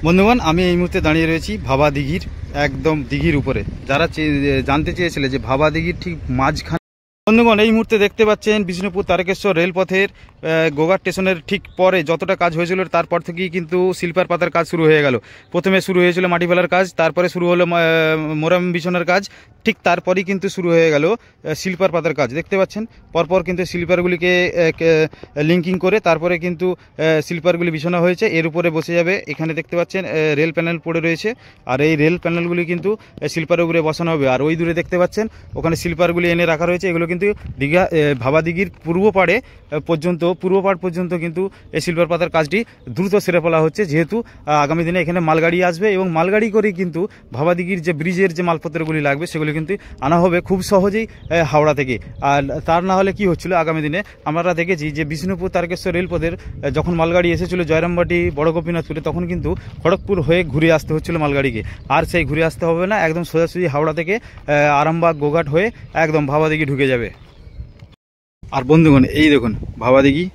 বন্ধুগণ, আমি এই মুহূর্তে দাঁড়িয়ে রয়েছি ভাবা দিঘির একদম দিঘির উপরে। যারা জানতে চেয়েছিলে যে ভাবা দিঘির ঠিক মাঝখানে, বন্ধুগণ এই মুহূর্তে দেখতে পাচ্ছেন বিষ্ণুপুর তারকেশ্বর রেলপথের গোঘাট স্টেশনের ঠিক পরে যতটা কাজ হয়েছিল তারপর থেকেই কিন্তু শিল্পার পাতার কাজ শুরু হয়ে গেল। প্রথমে শুরু হয়েছিল মাটি ফেলার কাজ, তারপরে শুরু হলো মোরাম বিছানোর কাজ, ঠিক তারপরেই কিন্তু শুরু হয়ে গেল শিল্পার পাতার কাজ। দেখতে পাচ্ছেন পরপর কিন্তু শিল্পারগুলিকে লিঙ্কিং করে তারপরে কিন্তু শিল্পারগুলি বিছানো হয়েছে। এর উপরে বসে যাবে, এখানে দেখতে পাচ্ছেন রেল প্যানেল পড়ে রয়েছে, আর এই রেল প্যানেলগুলি কিন্তু শিল্পারের উপরে বসানো হবে। আর ওই দূরে দেখতে পাচ্ছেন ওখানে শিল্পারগুলি এনে রাখা রয়েছে। এগুলো কিন্তু ভাবা দিঘির পূর্ব পাড় পর্যন্ত কিন্তু এই শিল্পার পাতার কাজটি দ্রুত সেরে ফেলা হচ্ছে, যেহেতু আগামী দিনে এখানে মালগাড়ি আসবে এবং মালগাড়ি করেই কিন্তু ভাবা দিঘির যে ব্রিজের যে মালপত্রগুলি লাগবে সেগুলি কিন্তু আনা হবে খুব সহজেই হাওড়া থেকে। আর তার না হলে কি হচ্ছিল, আগামী দিনে আমরা দেখেছি যে বিষ্ণুপুর তারকেশ্বর রেলপথের যখন মালগাড়ি এসেছিল জয়রামবাটি বড় গোপীনাথপুরে, তখন কিন্তু খড়গপুর হয়ে ঘুরে আসতে হচ্ছিল মালগাড়িকে। আর সেই ঘুরে আসতে হবে না, একদম সোজাসুজি হাওড়া থেকে আরামবাগ গোঘাট হয়ে একদম ভাবা দিঘি ঢুকে যাবে। আর বন্ধুগণ এই দেখুন ভাবা দিঘি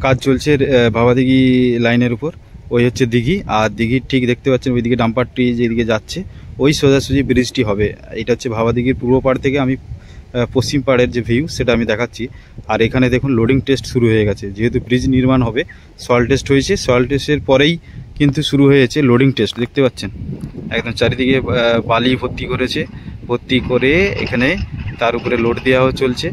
কাজ চলছে, ভাবা দিঘি লাইনের উপর ওই হচ্ছে দিঘি। আর দিঘির ঠিক দেখতে পাচ্ছেন ওইদিকে ডাম্পারটি যেদিকে যাচ্ছে ওই সোজাসুজি ব্রিজটি হবে। এটা হচ্ছে ভাবা দিঘির পূর্ব পাড় থেকে আমি পশ্চিম পাড়ের যে ভিউ সেটা আমি দেখাচ্ছি। আর এখানে দেখুন লোডিং টেস্ট শুরু হয়ে গেছে, যেহেতু ব্রিজ নির্মাণ হবে। সয়েল টেস্ট হয়েছে, সয়েল টেস্টের পরেই কিন্তু শুরু হয়েছে লোডিং টেস্ট। দেখতে পাচ্ছেন একদম চারিদিকে বালি ভর্তি করে এখানে তার উপরে লোড দেওয়া চলছে।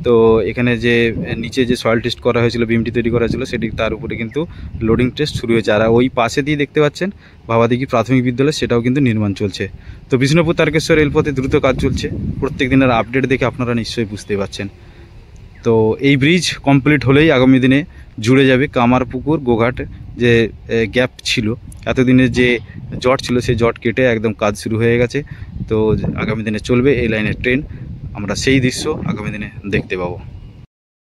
তো এখানে যে নিচে যে সয়েল টেস্ট করা হয়েছিল, বিমটি তৈরি করা হয়েছিল, সেটি তার উপরে কিন্তু লোডিং টেস্ট শুরু হয়েছে। আর ওই পাশে দিয়ে দেখতে পাচ্ছেন ভাবা দিঘি প্রাথমিক বিদ্যালয়, সেটাও কিন্তু নির্মাণ চলছে। তো বিষ্ণুপুর তারকেশ্বর রেলপথে দ্রুত কাজ চলছে, প্রত্যেক দিনের আপডেট দেখে আপনারা নিশ্চয়ই বুঝতে পারছেন। তো এই ব্রিজ কমপ্লিট হলেই আগামী দিনে জুড়ে যাবে কামারপুকুর গোঘাট যে গ্যাপ ছিল, এতদিনের যে জট ছিল সেই জট কেটে একদম কাজ শুরু হয়ে গেছে। তো আগামী দিনে চলবে এই লাইনের ট্রেন, আমরা সেই দৃশ্য আগামী দিনে দেখতে পাবো।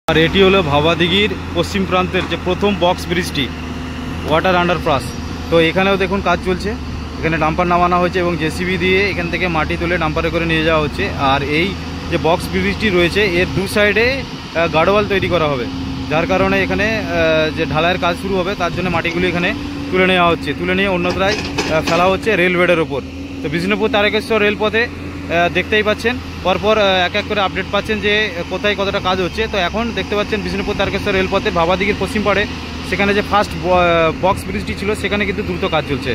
আর এটি হলো ভাবা দিঘির পশ্চিম প্রান্তের যে প্রথম বক্স ব্রিজটি, ওয়াটার আন্ডারপাস। তো এখানেও দেখুন কাজ চলছে, এখানে ডাম্পার নামানো হয়েছে এবং জেসিবি দিয়ে এখান থেকে মাটি তুলে ডাম্পারে করে নিয়ে যাওয়া হচ্ছে। আর এই যে বক্স ব্রিজটি রয়েছে এর দু সাইডে গার্ডওয়াল তৈরি করা হবে, যার কারণে এখানে যে ঢালাইয়ের কাজ শুরু হবে তার জন্য মাটিগুলি এখানে তুলে নেওয়া হচ্ছে, তুলে নিয়ে অন্যত্রায় ফেলা হচ্ছে রেলওয়ের ওপর। তো বিষ্ণুপুর তারকেশ্বর রেলপথে দেখতেই পাচ্ছেন পরপর এক এক করে আপডেট পাচ্ছেন যে কোথায় কতটা কাজ হচ্ছে। তো এখন দেখতে পাচ্ছেন বিষ্ণুপুর তারকেশ্বর রেলপথে ভাবা দিঘির পশ্চিম পাড়ে সেখানে যে ফার্স্ট বক্স ব্রিজটি ছিল সেখানে কিন্তু দ্রুত কাজ চলছে।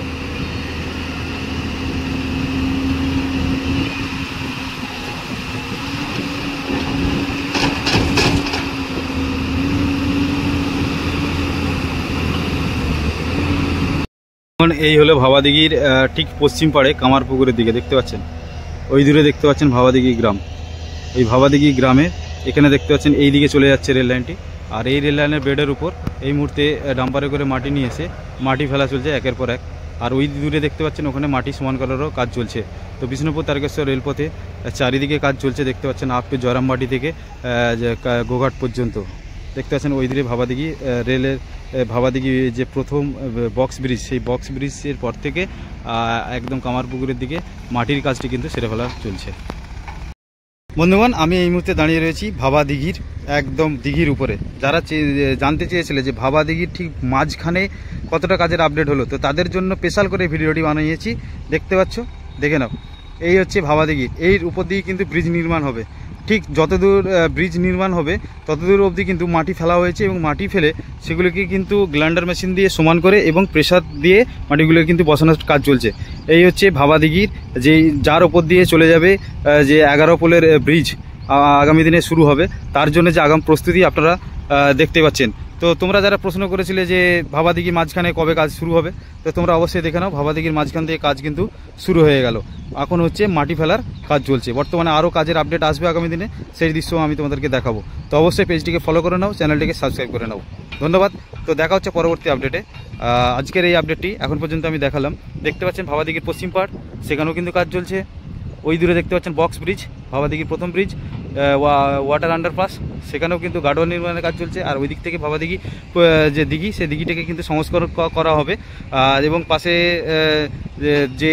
এই হলো ভাবা দিঘির ঠিক পশ্চিম পাড়ে কামারপুকুরের দিকে দেখতে পাচ্ছেন, ওই দূরে দেখতে পাচ্ছেন ভাবা দিঘি গ্রাম। এই ভাবা দিঘি গ্রামে এখানে দেখতে পাচ্ছেন এই দিকে চলে যাচ্ছে রেল লাইনটি। আর এই রেল লাইনের বেডের উপর এই মুহূর্তে ডাম্পারে করে মাটি নিয়ে এসে মাটি ফেলা চলছে একের পর এক। আর ওই দূরে দেখতে পাচ্ছেন ওখানে মাটি সমান করারও কাজ চলছে। তো বিষ্ণুপুর তারকেশ্বর রেলপথে চারিদিকে কাজ চলছে, দেখতে পাচ্ছেন আপে জয়রামবাটি থেকে গোঘাট পর্যন্ত। দেখতে পাচ্ছেন ওই দিকে ভাবা দিঘি রেলের ভাবা দিঘি যে প্রথম বক্স ব্রিজ, সেই বক্স ব্রিজের পর থেকে একদম কামারপুকুরের দিকে মাটির কাজটি কিন্তু সেরে ফেলা চলছে। বন্ধুগণ, আমি এই মুহূর্তে দাঁড়িয়ে রয়েছি ভাবা দিঘির একদম দিঘির উপরে। যারা জানতে চেয়েছিলে যে ভাবা দিঘির ঠিক মাঝখানে কতটা কাজের আপডেট হলো, তো তাদের জন্য স্পেশাল করে ভিডিওটি বানিয়েছি। দেখতে পাচ্ছ, দেখে নাও। এই হচ্ছে ভাবা দিঘি, এর উপর দিয়ে কিন্তু ব্রিজ নির্মাণ হবে। ঠিক যতদূর ব্রিজ নির্মাণ হবে ততদূর অবধি কিন্তু মাটি ফেলা হয়েছে এবং মাটি ফেলে সেগুলোকে কিন্তু গ্লান্ডার মেশিন দিয়ে সমান করে এবং প্রেসার দিয়ে মাটিগুলো কিন্তু বসানোর কাজ চলছে। এই হচ্ছে ভাবা দিঘির যার ওপর দিয়ে চলে যাবে যে 11 পোলের ব্রিজ আগামী দিনে শুরু হবে, তার জন্য যে আগাম প্রস্তুতি আপনারা দেখতে পাচ্ছেন। তো তোমরা যারা প্রশ্ন করেছিলে যে ভাবা দিঘির মাঝখানে কবে কাজ শুরু হবে, তো তোমরা অবশ্যই দেখে নাও ভাবা দিঘির মাঝখান থেকে কাজ কিন্তু শুরু হয়ে গেল। এখন হচ্ছে মাটি ফেলার কাজ চলছে। বর্তমানে আরও কাজের আপডেট আসবে আগামী দিনে, সেই দৃশ্য আমি তোমাদেরকে দেখাবো। তো অবশ্যই পেজটিকে ফলো করে নাও, চ্যানেলটিকে সাবস্ক্রাইব করে নাও। ধন্যবাদ। তো দেখা হচ্ছে পরবর্তী আপডেটে। আজকের এই আপডেটটি এখন পর্যন্ত আমি দেখালাম। দেখতে পাচ্ছেন ভাবা দিঘির পশ্চিম পাড়, সেখানেও কিন্তু কাজ চলছে। ওই দূরে দেখতে পাচ্ছেন বক্স ব্রিজ, ভাবা দিঘির প্রথম ব্রিজ, ওয়াটার আন্ডারপাস, সেখানেও কিন্তু গার্ডওয়াল নির্মাণের কাজ চলছে। আর ওই দিক থেকে ভাবা দিঘি যে দিঘি, সেই দিঘিটাকে কিন্তু সংস্কার করা হবে। এবং পাশে যে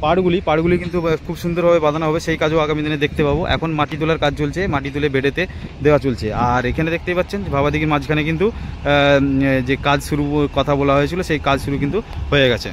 পাড়গুলি কিন্তু খুব সুন্দরভাবে বাঁধানো হবে, সেই কাজও আগামী দিনে দেখতে পাবো। এখন মাটি তোলার কাজ চলছে, মাটি তুলে বেডেতে দেওয়া চলছে। আর এখানে দেখতেই পাচ্ছেন ভাবা দিঘির মাঝখানে কিন্তু যে কাজ শুরু কথা বলা হয়েছিল সেই কাজ শুরু কিন্তু হয়ে গেছে।